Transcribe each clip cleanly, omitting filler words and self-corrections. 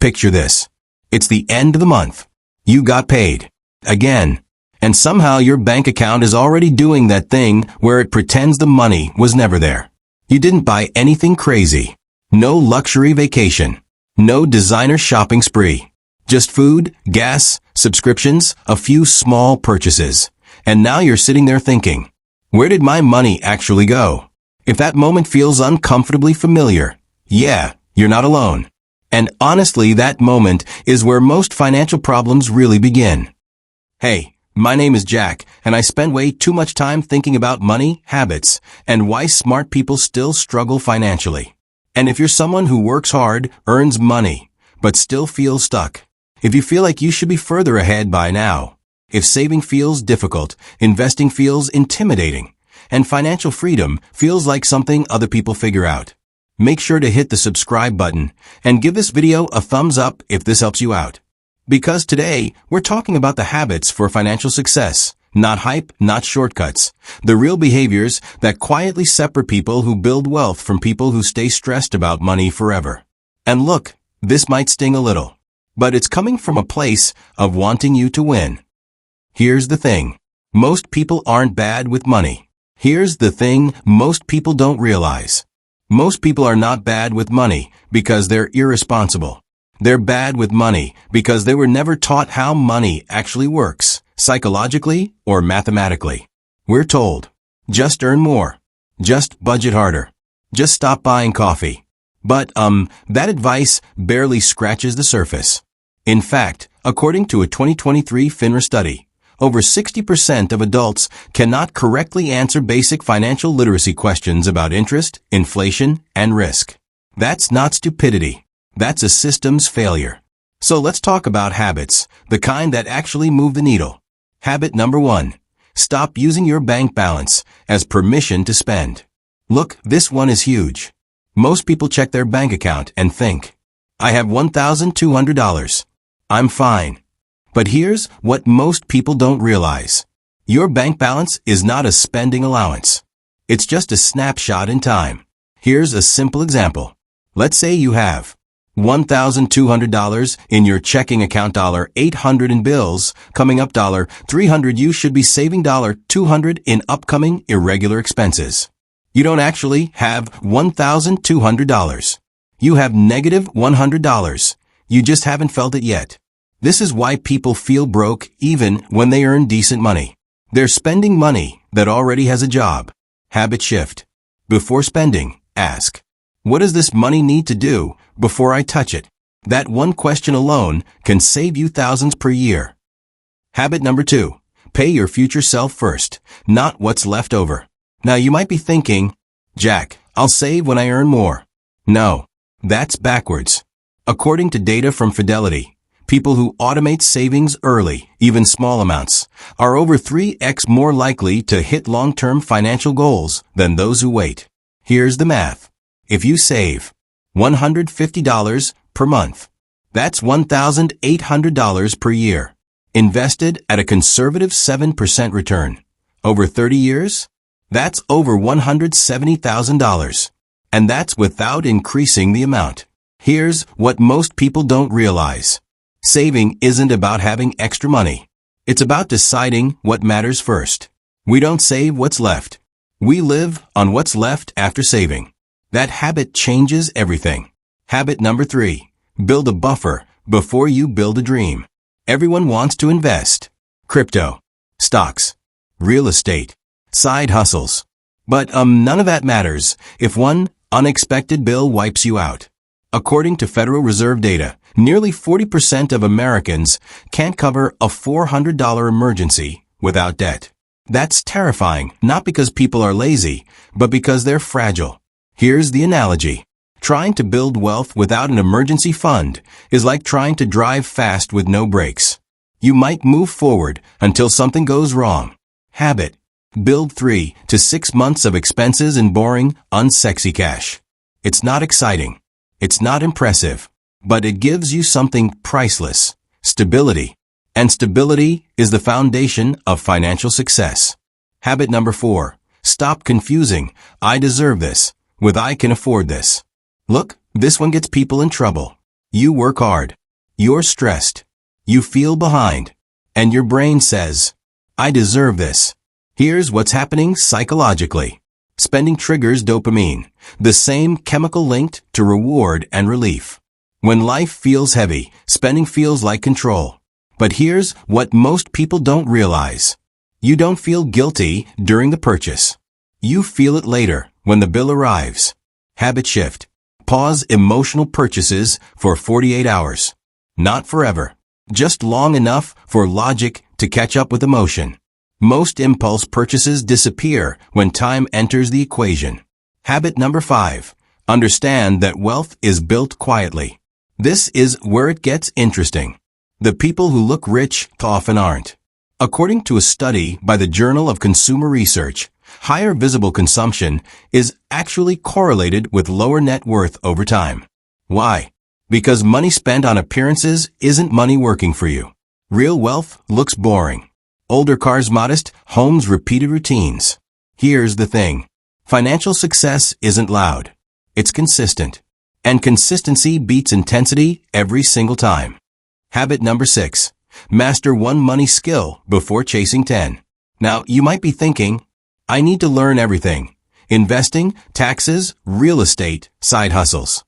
Picture this. It's the end of the month. You got paid. Again. And somehow your bank account is already doing that thing where it pretends the money was never there. You didn't buy anything crazy. No luxury vacation. No designer shopping spree. Just food, gas, subscriptions, a few small purchases. And now you're sitting there thinking, where did my money actually go? If that moment feels uncomfortably familiar, yeah, you're not alone. And honestly, that moment is where most financial problems really begin. Hey, my name is Jack, and I spend way too much time thinking about money, habits, and why smart people still struggle financially. And if you're someone who works hard, earns money, but still feels stuck, if you feel like you should be further ahead by now, if saving feels difficult, investing feels intimidating, and financial freedom feels like something other people figure out, make sure to hit the subscribe button and give this video a thumbs up if this helps you out. Because today, we're talking about the habits for financial success, not hype, not shortcuts, the real behaviors that quietly separate people who build wealth from people who stay stressed about money forever. And look, this might sting a little, but it's coming from a place of wanting you to win. Here's the thing. Most people aren't bad with money. Here's the thing most people don't realize. Most people are not bad with money because they're irresponsible. They're bad with money because they were never taught how money actually works, psychologically or mathematically. We're told, just earn more. Just budget harder. Just stop buying coffee. But, that advice barely scratches the surface. In fact, according to a 2023 FINRA study, over 60% of adults cannot correctly answer basic financial literacy questions about interest, inflation, and risk. That's not stupidity. That's a systems failure. So let's talk about habits, the kind that actually move the needle. Habit number 1. Stop using your bank balance as permission to spend. Look, this one is huge. Most people check their bank account and think, I have $1,200. I'm fine. But here's what most people don't realize. Your bank balance is not a spending allowance. It's just a snapshot in time. Here's a simple example. Let's say you have $1,200 in your checking account, $800 in bills, coming up $300. You should be saving $200 in upcoming irregular expenses. You don't actually have $1,200. You have negative $100. You just haven't felt it yet. This is why people feel broke even when they earn decent money. They're spending money that already has a job. Habit shift. Before spending, ask, what does this money need to do before I touch it? That one question alone can save you thousands per year. Habit number 2. Pay your future self first, not what's left over. Now you might be thinking, Jack, I'll save when I earn more. No, that's backwards. According to data from Fidelity, people who automate savings early, even small amounts, are over 3x more likely to hit long-term financial goals than those who wait. Here's the math. If you save $150 per month, that's $1,800 per year, invested at a conservative 7% return. Over 30 years, that's over $170,000. And that's without increasing the amount. Here's what most people don't realize. Saving isn't about having extra money. It's about deciding what matters first. We don't save what's left. We live on what's left after saving. That habit changes everything. Habit number 3. Build a buffer before you build a dream. Everyone wants to invest. Crypto, stocks, real estate, side hustles. But none of that matters if one unexpected bill wipes you out. According to Federal Reserve data, nearly 40% of Americans can't cover a $400 emergency without debt. That's terrifying, not because people are lazy, but because they're fragile. Here's the analogy. Trying to build wealth without an emergency fund is like trying to drive fast with no brakes. You might move forward until something goes wrong. Habit. Build 3 to 6 months of expenses in boring, unsexy cash. It's not exciting. It's not impressive. But it gives you something priceless. Stability. And stability is the foundation of financial success. Habit number 4. Stop confusing "I deserve this" with "I can afford this." Look, this one gets people in trouble. You work hard. You're stressed. You feel behind. And your brain says, I deserve this. Here's what's happening psychologically. Spending triggers dopamine, the same chemical linked to reward and relief. When life feels heavy, spending feels like control. But here's what most people don't realize. You don't feel guilty during the purchase. You feel it later when the bill arrives. Habit shift. Pause emotional purchases for 48 hours. Not forever. Just long enough for logic to catch up with emotion. Most impulse purchases disappear when time enters the equation. Habit number 5. Understand that wealth is built quietly. This is where it gets interesting. The people who look rich often aren't. According to a study by the Journal of Consumer Research, higher visible consumption is actually correlated with lower net worth over time. Why? Because money spent on appearances isn't money working for you. Real wealth looks boring. Older cars modest, homes repeated routines. Here's the thing. Financial success isn't loud. It's consistent. And consistency beats intensity every single time. Habit number 6. Master one money skill before chasing 10. Now, you might be thinking, I need to learn everything. Investing, taxes, real estate, side hustles.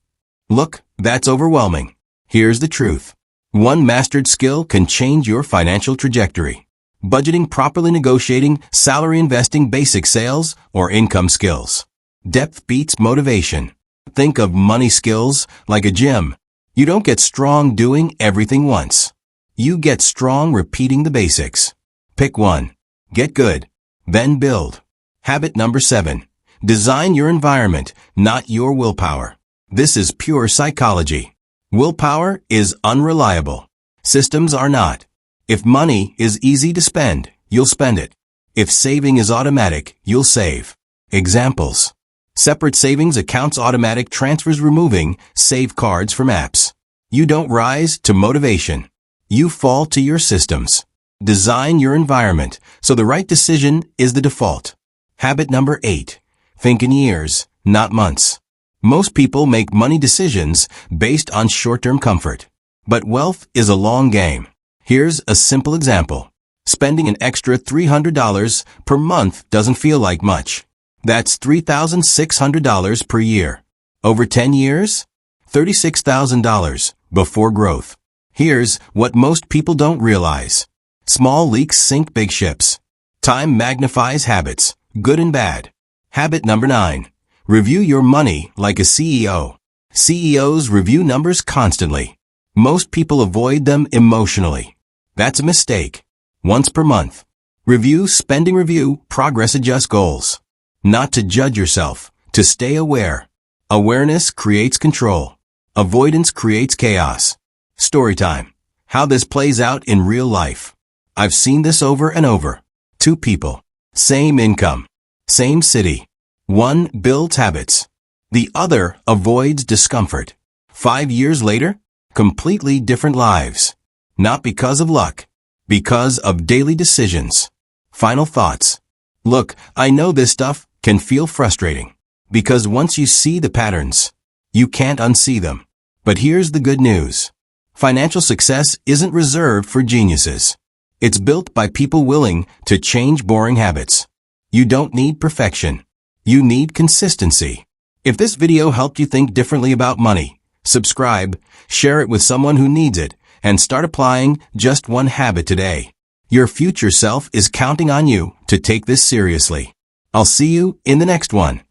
Look, that's overwhelming. Here's the truth. One mastered skill can change your financial trajectory. Budgeting, properly negotiating, salary investing, basic sales, or income skills. Depth beats motivation. Think of money skills like a gym. You don't get strong doing everything once. You get strong repeating the basics. Pick one. Get good. Then build. Habit number 7. Design your environment, not your willpower. This is pure psychology. Willpower is unreliable. Systems are not. If money is easy to spend, you'll spend it. If saving is automatic, you'll save. Examples. Separate savings accounts, automatic transfers, removing save cards from apps. You don't rise to motivation. You fall to your systems. Design your environment so the right decision is the default. Habit number 8. Think in years, not months. Most people make money decisions based on short-term comfort. But wealth is a long game. Here's a simple example. Spending an extra $300 per month doesn't feel like much. That's $3,600 per year. Over 10 years? $36,000 before growth. Here's what most people don't realize. Small leaks sink big ships. Time magnifies habits, good and bad. Habit number 9. Review your money like a CEO. CEOs review numbers constantly. Most people avoid them emotionally. That's a mistake. Once per month. Review, spending review, progress, adjust goals. Not to judge yourself, to stay aware. Awareness creates control. Avoidance creates chaos. Story time. How this plays out in real life. I've seen this over and over. 2 people. Same income. Same city. One builds habits. The other avoids discomfort. 5 years later, completely different lives. Not because of luck. Because of daily decisions. Final thoughts. Look, I know this stuff can feel frustrating. Because once you see the patterns, you can't unsee them. But here's the good news. Financial success isn't reserved for geniuses. It's built by people willing to change boring habits. You don't need perfection. You need consistency. If this video helped you think differently about money, subscribe, share it with someone who needs it, and start applying just one habit today. Your future self is counting on you to take this seriously. I'll see you in the next one.